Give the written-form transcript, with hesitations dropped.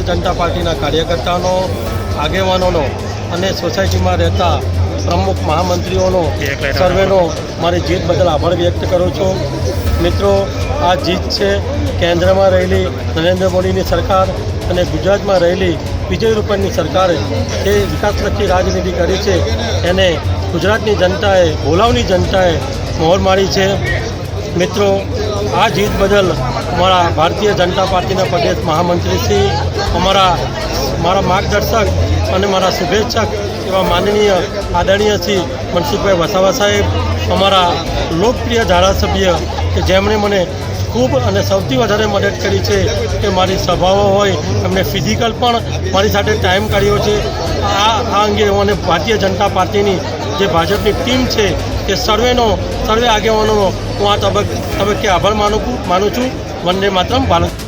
જનતા પાર્ટીના કાર્યકર્તાઓનો, આગેવાનોનો અને સોસાયટીમાં રહેતા પ્રમુખ મહામંત્રીઓનો સર્વેનો મારી જીત બદલ આભાર વ્યક્ત કરું છું. મિત્રો, આ જીત છે કેન્દ્રમાં રહેલી નરેન્દ્ર મોદીની સરકાર અને ગુજરાતમાં રહેલી વિજય રૂપાણીની સરકારે જે વિકાસલક્ષી રાજનીતિ કરી છે એને ગુજરાતની જનતાએ, ભોલાવની જનતાએ મોહર મારી છે. મિત્રો, આ જીત બદલ અમારા ભારતીય જનતા પાર્ટીના પ્રદેશ મહામંત્રીશ્રી, મારા માર્ગદર્શક અને મારા શુભેચ્છક એવા માનનીય આદરણીય શ્રી મનસુખભાઈ વસાવા સાહેબ, અમારા લોકપ્રિય ધારાસભ્ય કે જેમણે મને ખૂબ અને સૌથી વધારે મદદ કરી છે કે મારી સભાઓ હોય એમણે ફિઝિકલ પણ મારી સાથે ટાઈમ કાઢ્યો છે. આ અંગે મને ભારતીય જનતા પાર્ટીની જે ભાજપની ટીમ છે તે સર્વે આગેવાનોનો હું આ તબક્કે આભાર માનું છું. વંદે માતરમ. ભારત.